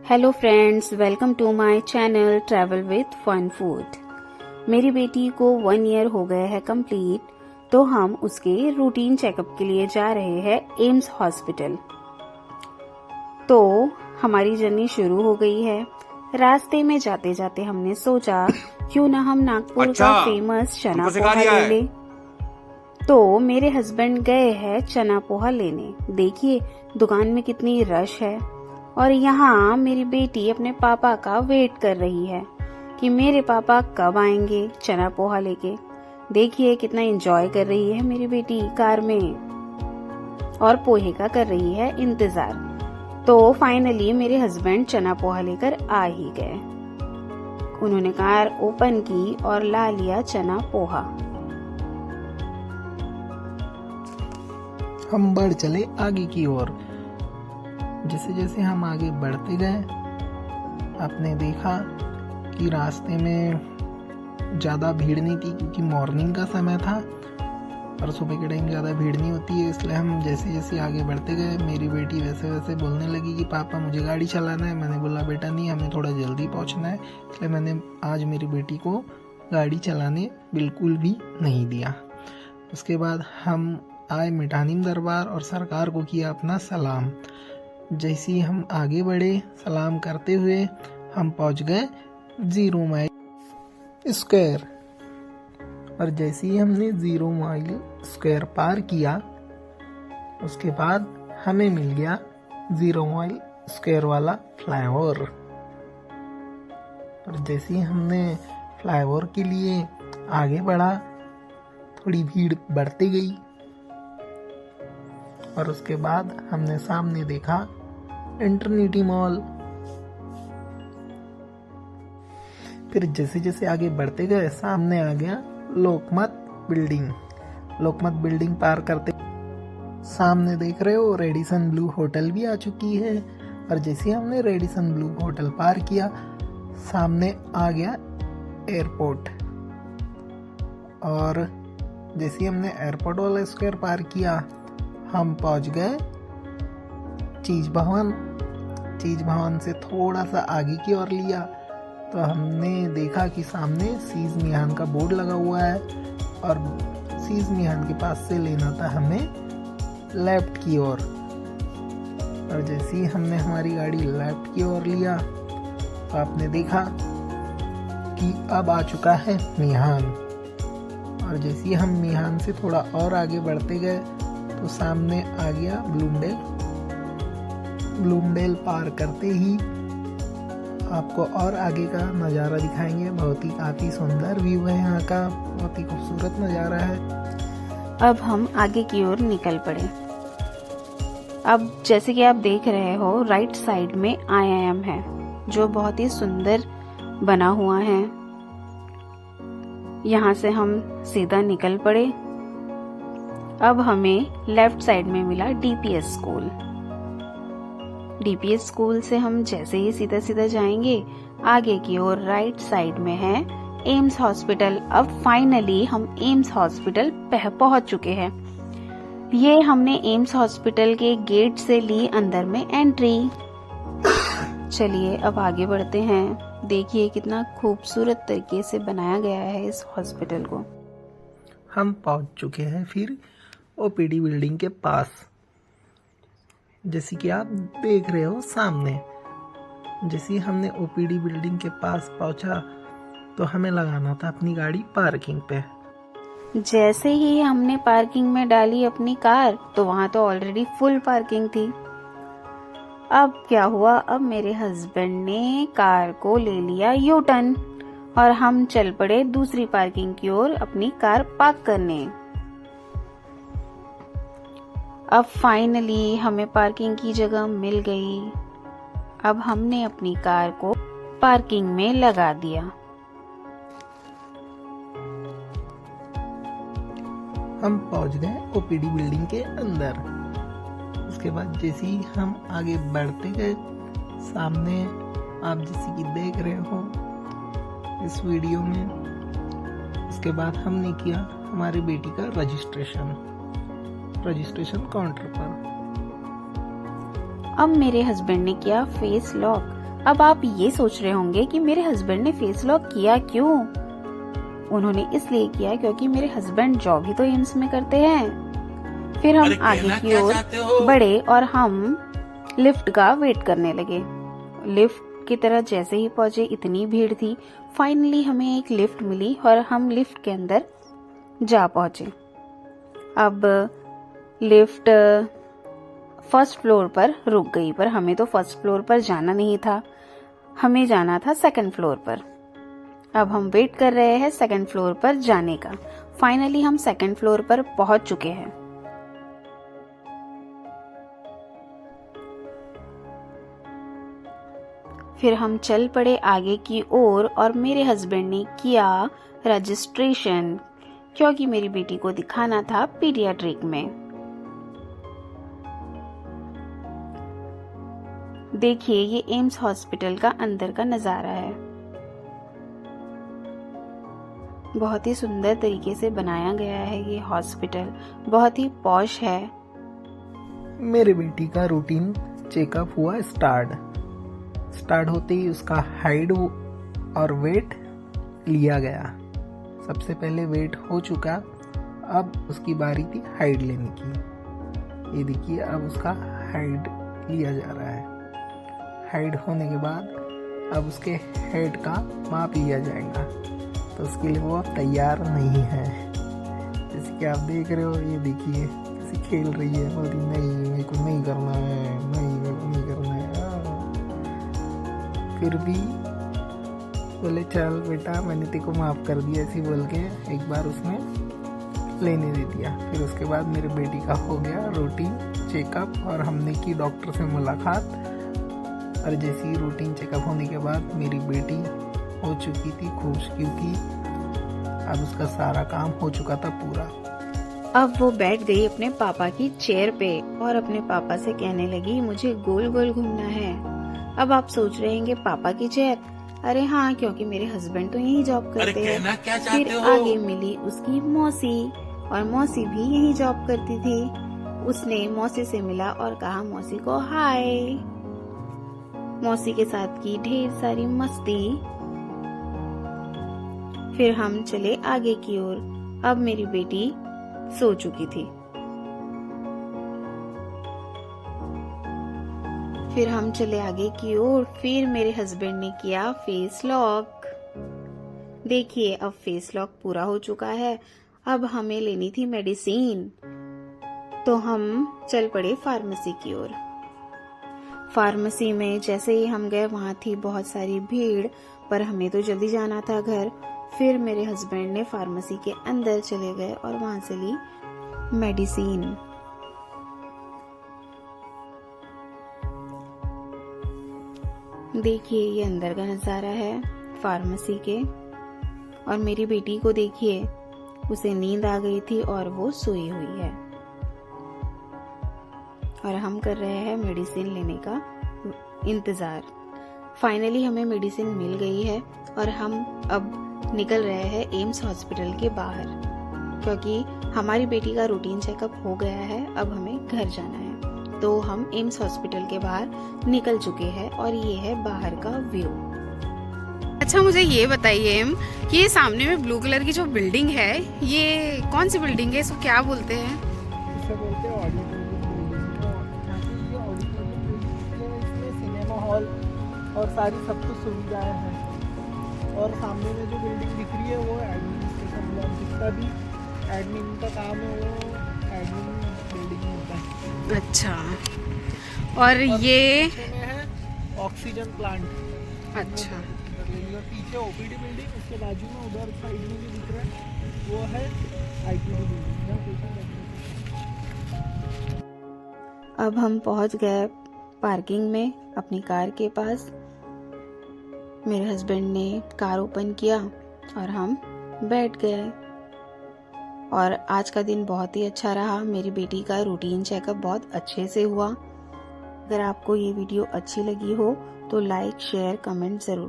Hello friends, welcome to my channel travel with fun food. मेरी बेटी को 1 year हो गया है कंप्लीट, तो हम उसके रूटीन चेकअप के लिए जा रहे हैं एम्स हॉस्पिटल। तो हमारी जर्नी शुरू हो गई है। रास्ते में जाते जाते हमने सोचा क्यों ना हम नागपुर का फेमस चना पोहा ले ले। तो मेरे हस्बैंड गए हैं चना पोहा लेने। देखिए दुकान में कितनी रश है और यहाँ मेरी बेटी अपने पापा का वेट कर रही है कि मेरे पापा कब आएंगे चना पोहा लेके। देखिए कितना एंजॉय कर रही है मेरी बेटी कार में और पोहे का कर रही है इंतजार। तो फाइनली मेरे हस्बैंड चना पोहा लेकर आ ही गए। उन्होंने कार ओपन की और ला लिया चना पोहा। हम बढ़ चले आगे की ओर। जैसे जैसे हम आगे बढ़ते गए, आपने देखा कि रास्ते में ज़्यादा भीड़ नहीं थी क्योंकि मॉर्निंग का समय था और सुबह के टाइम ज़्यादा भीड़ नहीं होती है। इसलिए हम जैसे जैसे आगे बढ़ते गए, मेरी बेटी वैसे वैसे बोलने लगी कि पापा मुझे गाड़ी चलाना है। मैंने बोला बेटा नहीं, हमें थोड़ा जल्दी पहुंचना है। इसलिए मैंने आज मेरी बेटी को गाड़ी चलाने बिल्कुल भी नहीं दिया। उसके बाद हम आए मिठानिम दरबार और सरकार को किया अपना सलाम। जैसे ही हम आगे बढ़े, सलाम करते हुए हम पहुंच गए 0 माइल स्क्वायर। और जैसे ही हमने 0 माइल स्क्वायर पार किया, उसके बाद हमें मिल गया 0 माइल स्क्वायर वाला फ्लाईओवर। और जैसे ही हमने फ्लाईओवर के लिए आगे बढ़ा, थोड़ी भीड़ बढ़ती गई और उसके बाद हमने सामने देखा इंटरनिटी मॉल। फिर जैसे जैसे आगे बढ़ते गए, सामने आ गया लोकमत बिल्डिंग। लोकमत बिल्डिंग पार करते सामने देख रहे हो रेडिसन ब्लू होटल भी आ चुकी है। और जैसे हमने रेडिसन ब्लू होटल पार किया, सामने आ गया एयरपोर्ट। और जैसे हमने एयरपोर्ट वाला स्क्वायर पार किया, हम पहुंच गए चीज भवन। चीज भवन से थोड़ा सा आगे की ओर लिया तो हमने देखा कि सामने सीज मिहान का बोर्ड लगा हुआ है और सीज मिहान के पास से लेना था हमें लेफ्ट की ओर। और जैसे ही हमने हमारी गाड़ी लेफ्ट की ओर लिया तो आपने देखा कि अब आ चुका है मिहान। और जैसे ही हम मिहान से थोड़ा और आगे बढ़ते गए तो सामने आ गया ब्लूमडेल। ब्लूमडेल पार करते ही आपको और आगे का नज़ारा दिखाएंगे। बहुत ही काफ़ी सुंदर व्यू है यहाँ का, बहुत ही खूबसूरत नज़ारा है। अब हम आगे की ओर निकल पड़े। अब जैसे कि आप देख रहे हो, राइट साइड में IIM है जो बहुत ही सुंदर बना हुआ है। यहाँ से हम सीधा निकल पड़े। अब हमें लेफ्ट साइड में मिला DPS स्कूल। DPS स्कूल से हम जैसे ही सीधा सीधा जाएंगे, आगे की ओर राइट साइड में है एम्स हॉस्पिटल। अब फाइनली हम एम्स हॉस्पिटल पहुंच चुके हैं। ये हमने एम्स हॉस्पिटल के गेट से ली अंदर में एंट्री। चलिए अब आगे बढ़ते हैं। देखिए कितना खूबसूरत तरीके से बनाया गया है इस हॉस्पिटल को। हम पहुंच चुके हैं फिर OPD बिल्डिंग के पास। जैसे कि आप देख रहे हो सामने। जैसे ही हमने OPD बिल्डिंग के पास पहुंचा तो हमें लगाना था अपनी गाड़ी पार्किंग पे। जैसे ही हमने पार्किंग में डाली अपनी कार, तो वहां तो ऑलरेडी फुल पार्किंग थी। अब क्या हुआ, अब मेरे हस्बैंड ने कार को ले लिया U-टर्न और हम चल पड़े दूसरी पार्किंग की ओर अपनी कार पार्क करने। अब फाइनली हमें पार्किंग की जगह मिल गई। अब हमने अपनी कार को पार्किंग में लगा दिया। हम पहुंच गए OPD बिल्डिंग के अंदर। उसके बाद जैसे ही हम आगे बढ़ते गए, सामने आप जैसे कि देख रहे हो इस वीडियो में, उसके बाद हमने किया हमारी बेटी का रजिस्ट्रेशन काउंटर पर। अब मेरे हस्बैंड ने किया फेस लॉक। अब आप ये सोच रहे होंगे कि मेरे हस्बैंड ने फेस लॉक किया क्यों? उन्होंने इसलिए किया क्योंकि मेरे हस्बैंड जॉब ही तो एम्स में करते हैं। फिर हम आगे की ओर बढ़े और हम लिफ्ट का वेट करने लगे। लिफ्ट की तरह जैसे ही पहुंचे इतनी भीड़ थी। फाइनली हमें एक लिफ्ट मिली और हम लिफ्ट के अंदर जा पहुंचे। अब लिफ्ट फर्स्ट फ्लोर पर रुक गई, पर हमें तो फर्स्ट फ्लोर पर जाना नहीं था, हमें जाना था सेकंड फ्लोर पर। अब हम वेट कर रहे हैं सेकंड फ्लोर पर जाने का। फाइनली हम सेकंड फ्लोर पर पहुंच चुके हैं। फिर हम चल पड़े आगे की ओर और मेरे हस्बैंड ने किया रजिस्ट्रेशन, क्योंकि मेरी बेटी को दिखाना था पीडियाट्रिक में। देखिए ये एम्स हॉस्पिटल का अंदर का नजारा है। बहुत ही सुंदर तरीके से बनाया गया है ये हॉस्पिटल, बहुत ही पॉश है। मेरे बेटी का रूटीन चेकअप हुआ स्टार्ट होते ही उसका हाइट और वेट लिया गया। सबसे पहले वेट हो चुका, अब उसकी बारी थी हाइट लेने की। ये देखिए अब उसका हाइट लिया जा रहा है। हाइट होने के बाद अब उसके हेड का माप लिया जाएगा, तो उसके लिए वो अब तैयार नहीं है। जैसे कि आप देख रहे हो, ये देखिए कैसे खेल रही है, बोलती नहीं मेरे को नहीं करना है, नहीं मेरे को नहीं करना है। फिर भी बोले चल बेटा मैंने तेरे को माफ़ कर दिया, ऐसी बोल के एक बार उसने लेने दे दिया। फिर उसके बाद मेरे बेटी का हो गया रूटीन चेकअप और हमने की डॉक्टर से मुलाकात। और जैसे ही रूटीन चेकअप होने के बाद मेरी बेटी हो चुकी थी खुश, क्योंकि अब उसका सारा काम हो चुका था पूरा। अब वो बैठ गई अपने पापा की चेयर पे और अपने पापा से कहने लगी मुझे गोल गोल घूमना है। अब आप सोच रहे होंगे पापा की चेयर? अरे हाँ, क्योंकि मेरे हस्बैंड तो यही जॉब करते हैं। फिर आगे मिली उसकी मौसी और मौसी भी यही जॉब करती थी। उसने मौसी से मिला और कहा मौसी को हाय। मौसी के साथ की ढेर सारी मस्ती। फिर हम चले आगे की ओर। अब मेरी बेटी सो चुकी थी। फिर हम चले आगे की ओर। फिर मेरे हस्बैंड ने किया फेस लॉक। देखिए अब फेस लॉक पूरा हो चुका है। अब हमें लेनी थी मेडिसिन, तो हम चल पड़े फार्मेसी की ओर। फार्मेसी में जैसे ही हम गए वहां थी बहुत सारी भीड़, पर हमें तो जल्दी जाना था घर। फिर मेरे हस्बैंड ने फार्मेसी के अंदर चले गए और वहां से ली मेडिसिन। देखिए ये अंदर का नजारा है फार्मेसी के। और मेरी बेटी को देखिए, उसे नींद आ गई थी और वो सोई हुई है। और हम कर रहे हैं मेडिसिन लेने का इंतजार। फाइनली हमें मेडिसिन मिल गई है और हम अब निकल रहे हैं एम्स हॉस्पिटल के बाहर, क्योंकि हमारी बेटी का रूटीन चेकअप हो गया है। अब हमें घर जाना है, तो हम एम्स हॉस्पिटल के बाहर निकल चुके हैं और ये है बाहर का व्यू। अच्छा मुझे ये बताइए, ये सामने में ब्लू कलर की जो बिल्डिंग है, ये कौन सी बिल्डिंग है? इसको क्या बोलते हैं? इसे बोलते हैं ऑडिटोरियम। इसमें सिनेमा हॉल और सारी सब कुछ सुविधाएं हैं। और सामने में जो बिल्डिंग दिख रही है वो एडमिनिस्ट्रेशन ब्लॉक, जिसका भी एडमिन का काम है वो एडमिन बिल्डिंग में होता है। अच्छा, और ये है ऑक्सीजन प्लांट। अच्छा, पीछे ओपीडी बिल्डिंग, उसके बाजू में उधर साइड में भी दिख रहा है वो है आईपीडी बिल्डिंग। अब हम पहुंच गए पार्किंग में अपनी कार के पास। मेरे हस्बैंड ने कार ओपन किया और हम बैठ गए। और आज का दिन बहुत ही अच्छा रहा। मेरी बेटी का रूटीन चेकअप बहुत अच्छे से हुआ। अगर आपको ये वीडियो अच्छी लगी हो तो लाइक शेयर कमेंट जरूर